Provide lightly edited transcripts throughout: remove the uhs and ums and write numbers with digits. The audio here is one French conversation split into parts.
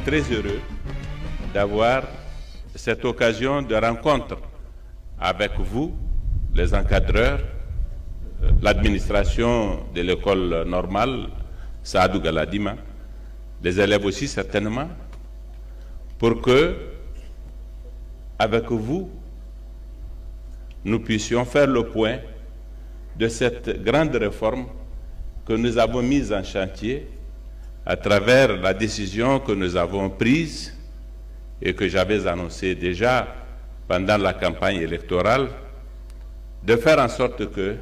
très heureux d'avoir cette occasion de rencontre avec vous, les encadreurs, l'administration de l'école normale, Saadou Galadima, les élèves aussi certainement, pour que, avec vous, nous puissions faire le point de cette grande réforme que nous avons mise en chantier à travers la décision que nous avons prise et que j'avais annoncée déjà pendant la campagne électorale, de faire en sorte que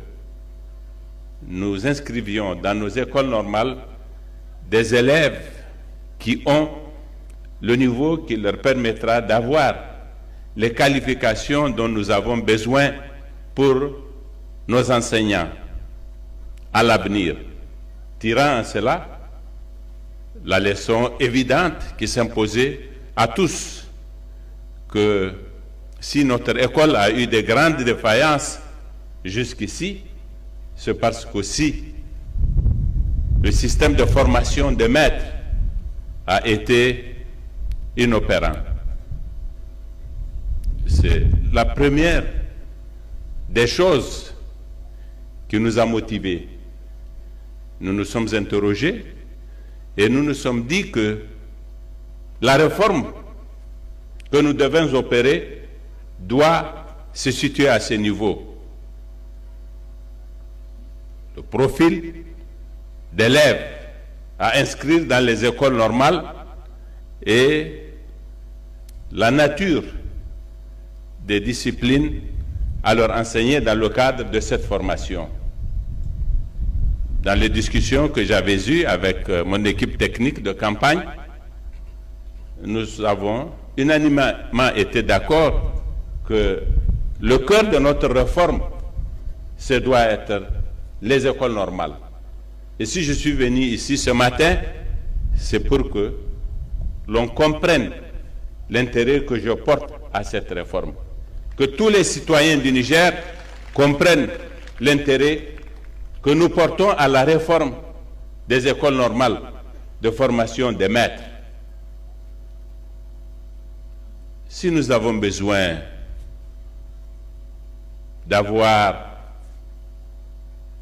nous inscrivions dans nos écoles normales des élèves qui ont le niveau qui leur permettra d'avoir les qualifications dont nous avons besoin pour nos enseignants à l'avenir, tirant en cela la leçon évidente qui s'imposait à tous, que si notre école a eu de grandes défaillances jusqu'ici, c'est parce qu'aussi le système de formation des maîtres a été inopérant. C'est la première des choses qui nous a motivés. Nous nous sommes interrogés et nous nous sommes dit que la réforme que nous devons opérer doit se situer à ce niveau. Le profil d'élèves à inscrire dans les écoles normales et la nature des disciplines à leur enseigner dans le cadre de cette formation. Dans les discussions que j'avais eues avec mon équipe technique de campagne, nous avons unanimement été d'accord que le cœur de notre réforme, ce doit être les écoles normales. Et si je suis venu ici ce matin, c'est pour que l'on comprenne l'intérêt que je porte à cette réforme. Que tous les citoyens du Niger comprennent l'intérêt que nous portons à la réforme des écoles normales de formation des maîtres. Si nous avons besoin d'avoir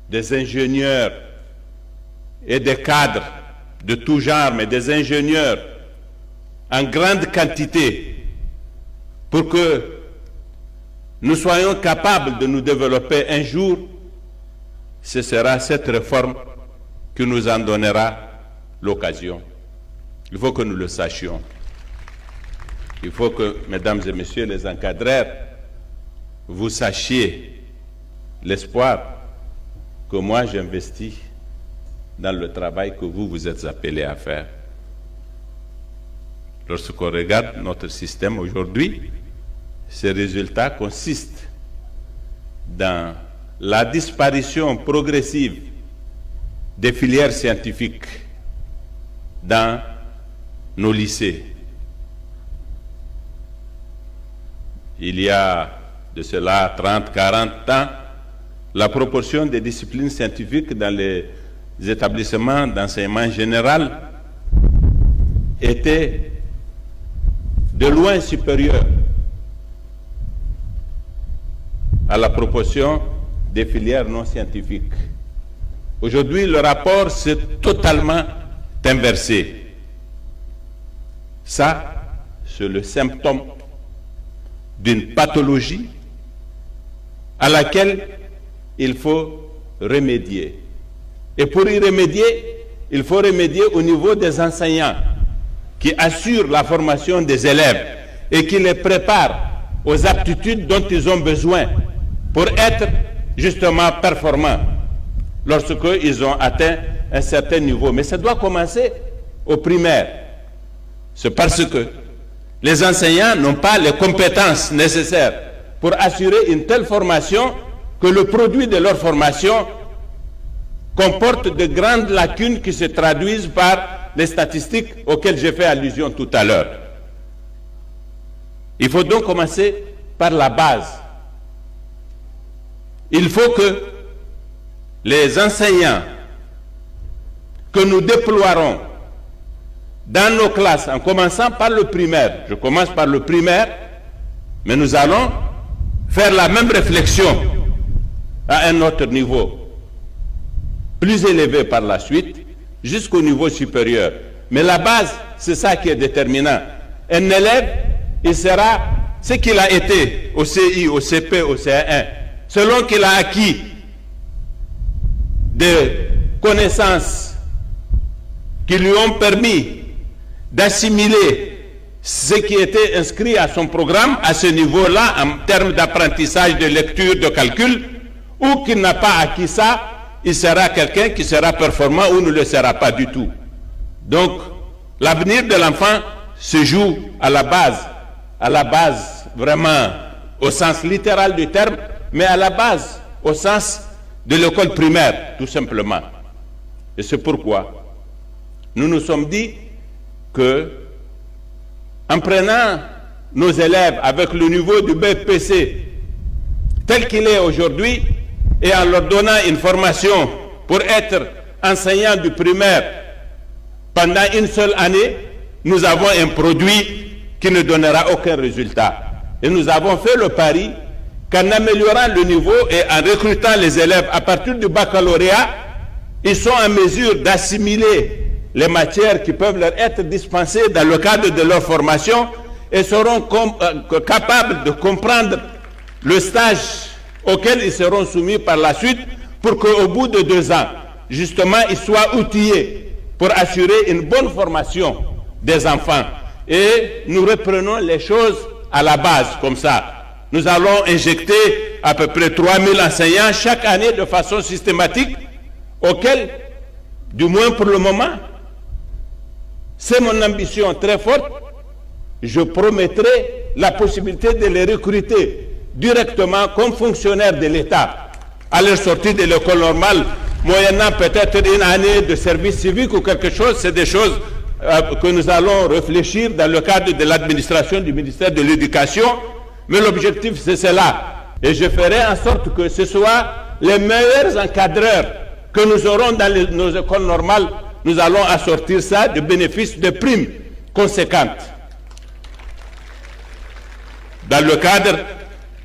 des ingénieurs et des cadres de tout genre, mais des ingénieurs en grande quantité pour que nous soyons capables de nous développer un jour, ce sera cette réforme qui nous en donnera l'occasion. Il faut que nous le sachions. Il faut que, mesdames et messieurs les encadreurs, vous sachiez l'espoir que moi j'investis dans le travail que vous êtes appelés à faire. Lorsqu'on regarde notre système aujourd'hui, ces résultats consistent dans la disparition progressive des filières scientifiques dans nos lycées. Il y a de cela 30, 40 ans, la proportion des disciplines scientifiques dans les établissements d'enseignement général était de loin supérieure à la proportion des filières non scientifiques. Aujourd'hui, le rapport s'est totalement inversé. Ça, c'est le symptôme d'une pathologie à laquelle il faut remédier. Et pour y remédier, il faut remédier au niveau des enseignants qui assurent la formation des élèves et qui les préparent aux aptitudes dont ils ont besoin pour être justement performants lorsqu'ils ont atteint un certain niveau. Mais ça doit commencer au primaire. C'est parce que les enseignants n'ont pas les compétences nécessaires pour assurer une telle formation que le produit de leur formation comporte de grandes lacunes qui se traduisent par les statistiques auxquelles j'ai fait allusion tout à l'heure. Il faut donc commencer par la base. Il faut que les enseignants que nous déploierons dans nos classes, en commençant par le primaire. Je commence par le primaire, mais nous allons faire la même réflexion à un autre niveau, plus élevé par la suite, jusqu'au niveau supérieur. Mais la base, c'est ça qui est déterminant. Un élève, il sera ce qu'il a été au CI, au CP, au CE1, selon qu'il a acquis des connaissances qui lui ont permis d'assimiler ce qui était inscrit à son programme à ce niveau-là en termes d'apprentissage, de lecture, de calcul, ou qu'il n'a pas acquis ça, il sera quelqu'un qui sera performant ou ne le sera pas du tout. Donc, l'avenir de l'enfant se joue à la base vraiment au sens littéral du terme, mais à la base au sens de l'école primaire, tout simplement. Et c'est pourquoi nous nous sommes dit que, en prenant nos élèves avec le niveau du BPC tel qu'il est aujourd'hui et en leur donnant une formation pour être enseignant du primaire pendant une seule année, nous avons un produit qui ne donnera aucun résultat. Et nous avons fait le pari qu'en améliorant le niveau et en recrutant les élèves à partir du baccalauréat, ils sont en mesure d'assimiler les matières qui peuvent leur être dispensées dans le cadre de leur formation et seront capables de comprendre le stage auquel ils seront soumis par la suite pour qu'au bout de 2 ans, justement, ils soient outillés pour assurer une bonne formation des enfants. Et nous reprenons les choses à la base, comme ça. Nous allons injecter à peu près 3000 enseignants chaque année de façon systématique, auquel, du moins pour le moment, c'est mon ambition très forte, je promettrai la possibilité de les recruter directement comme fonctionnaires de l'État à leur sortie de l'école normale, moyennant peut-être une année de service civique ou quelque chose. C'est des choses que nous allons réfléchir dans le cadre de l'administration du ministère de l'Éducation, mais l'objectif c'est cela. Et je ferai en sorte que ce soit les meilleurs encadreurs que nous aurons dans nos écoles normales. Nous allons assortir ça de bénéfices, de primes conséquentes, dans le cadre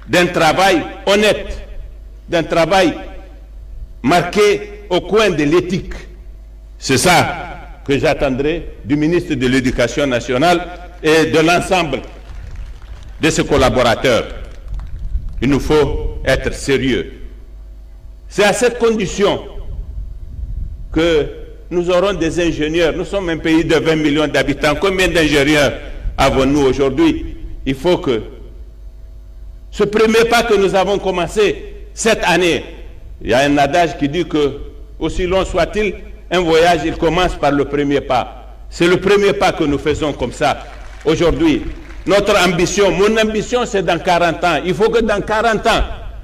d'un travail honnête, d'un travail marqué au coin de l'éthique. C'est ça que j'attendrai du ministre de l'Éducation nationale et de l'ensemble de ses collaborateurs. Il nous faut être sérieux. C'est à cette condition que nous aurons des ingénieurs. Nous sommes un pays de 20 millions d'habitants. Combien d'ingénieurs avons-nous aujourd'hui? Il faut que ce premier pas que nous avons commencé cette année, il y a un adage qui dit que, aussi long soit-il, un voyage, il commence par le premier pas. C'est le premier pas que nous faisons comme ça aujourd'hui. Notre ambition, mon ambition, c'est dans 40 ans. Il faut que dans 40 ans,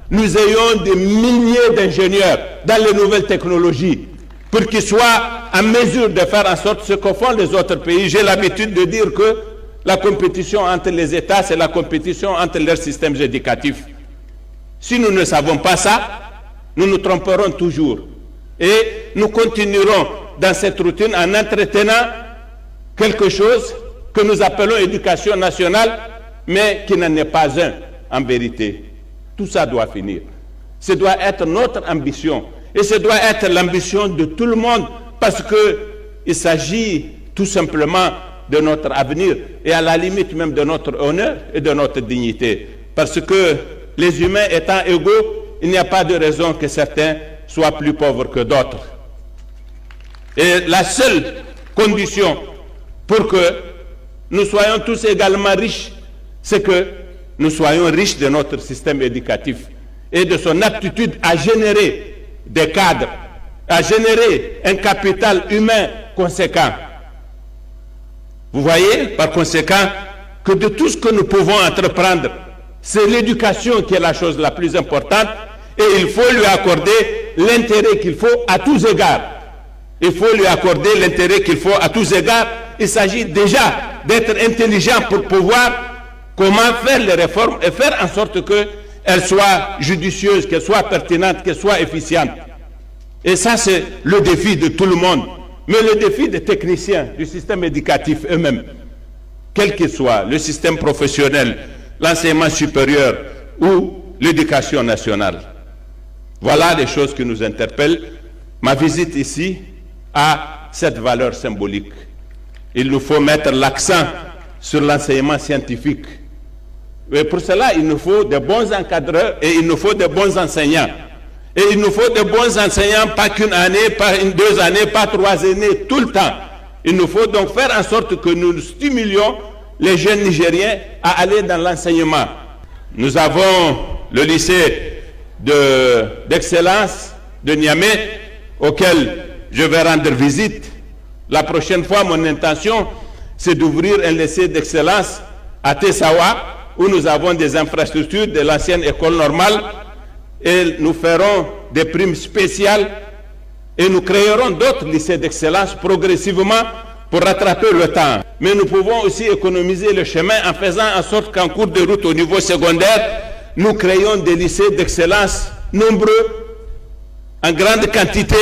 nous ayons des milliers d'ingénieurs dans les nouvelles technologies pour qu'ils soient en mesure de faire en sorte ce que font les autres pays. J'ai l'habitude de dire que la compétition entre les États, c'est la compétition entre leurs systèmes éducatifs. Si nous ne savons pas ça, nous nous tromperons toujours. Et nous continuerons dans cette routine en entretenant quelque chose que nous appelons éducation nationale, mais qui n'en est pas un en vérité. Tout ça doit finir. Ce doit être notre ambition. Et ce doit être l'ambition de tout le monde, parce qu'il s'agit tout simplement de notre avenir et à la limite même de notre honneur et de notre dignité. Parce que les humains étant égaux, il n'y a pas de raison que certains soient plus pauvres que d'autres. Et la seule condition pour que nous soyons tous également riches, c'est que nous soyons riches de notre système éducatif et de son aptitude à générer des cadres, à générer un capital humain conséquent. Vous voyez, par conséquent, que de tout ce que nous pouvons entreprendre, c'est l'éducation qui est la chose la plus importante et il faut lui accorder l'intérêt qu'il faut à tous égards. Il faut lui accorder l'intérêt qu'il faut à tous égards. Il s'agit déjà d'être intelligent pour pouvoir comment faire les réformes et faire en sorte qu'elles soient judicieuses, qu'elles soient pertinentes, qu'elles soient efficientes. Et ça, c'est le défi de tout le monde. mais le défi des techniciens du système éducatif eux-mêmes, quel qu'il soit, le système professionnel, l'enseignement supérieur ou l'éducation nationale. Voilà les choses qui nous interpellent. Ma visite ici a cette valeur symbolique. Il nous faut mettre l'accent sur l'enseignement scientifique. Et pour cela, il nous faut de bons encadreurs et il nous faut de bons enseignants. Et il nous faut de bons enseignants, pas qu'une année, pas 2 années, pas 3 années, tout le temps. Il nous faut donc faire en sorte que nous stimulions les jeunes Nigériens à aller dans l'enseignement. Nous avons le lycée d'excellence de Niamey, auquel je vais rendre visite. La prochaine fois, mon intention, c'est d'ouvrir un lycée d'excellence à Tessawa, où nous avons des infrastructures de l'ancienne école normale, et nous ferons des primes spéciales et nous créerons d'autres lycées d'excellence progressivement pour rattraper le temps. Mais nous pouvons aussi économiser le chemin en faisant en sorte qu'en cours de route au niveau secondaire, nous créons des lycées d'excellence nombreux, en grande quantité,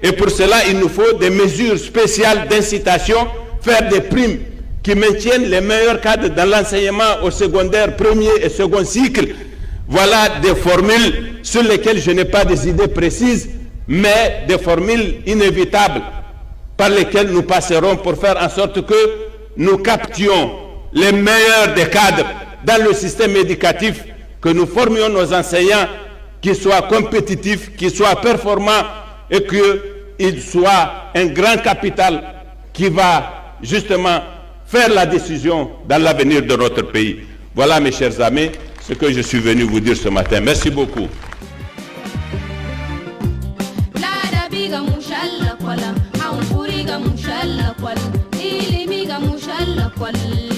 et pour cela, il nous faut des mesures spéciales d'incitation, faire des primes qui maintiennent les meilleurs cadres dans l'enseignement au secondaire, premier et second cycle. Voilà des formules sur lesquelles je n'ai pas des idées précises, mais des formules inévitables par lesquelles nous passerons pour faire en sorte que nous captions les meilleurs des cadres dans le système éducatif, que nous formions nos enseignants qui soient compétitifs, qui soient performants et qu'ils soient un grand capital qui va justement faire la décision dans l'avenir de notre pays. Voilà, mes chers amis, ce que je suis venu vous dire ce matin. Merci beaucoup. ilimi ga mushalla kwal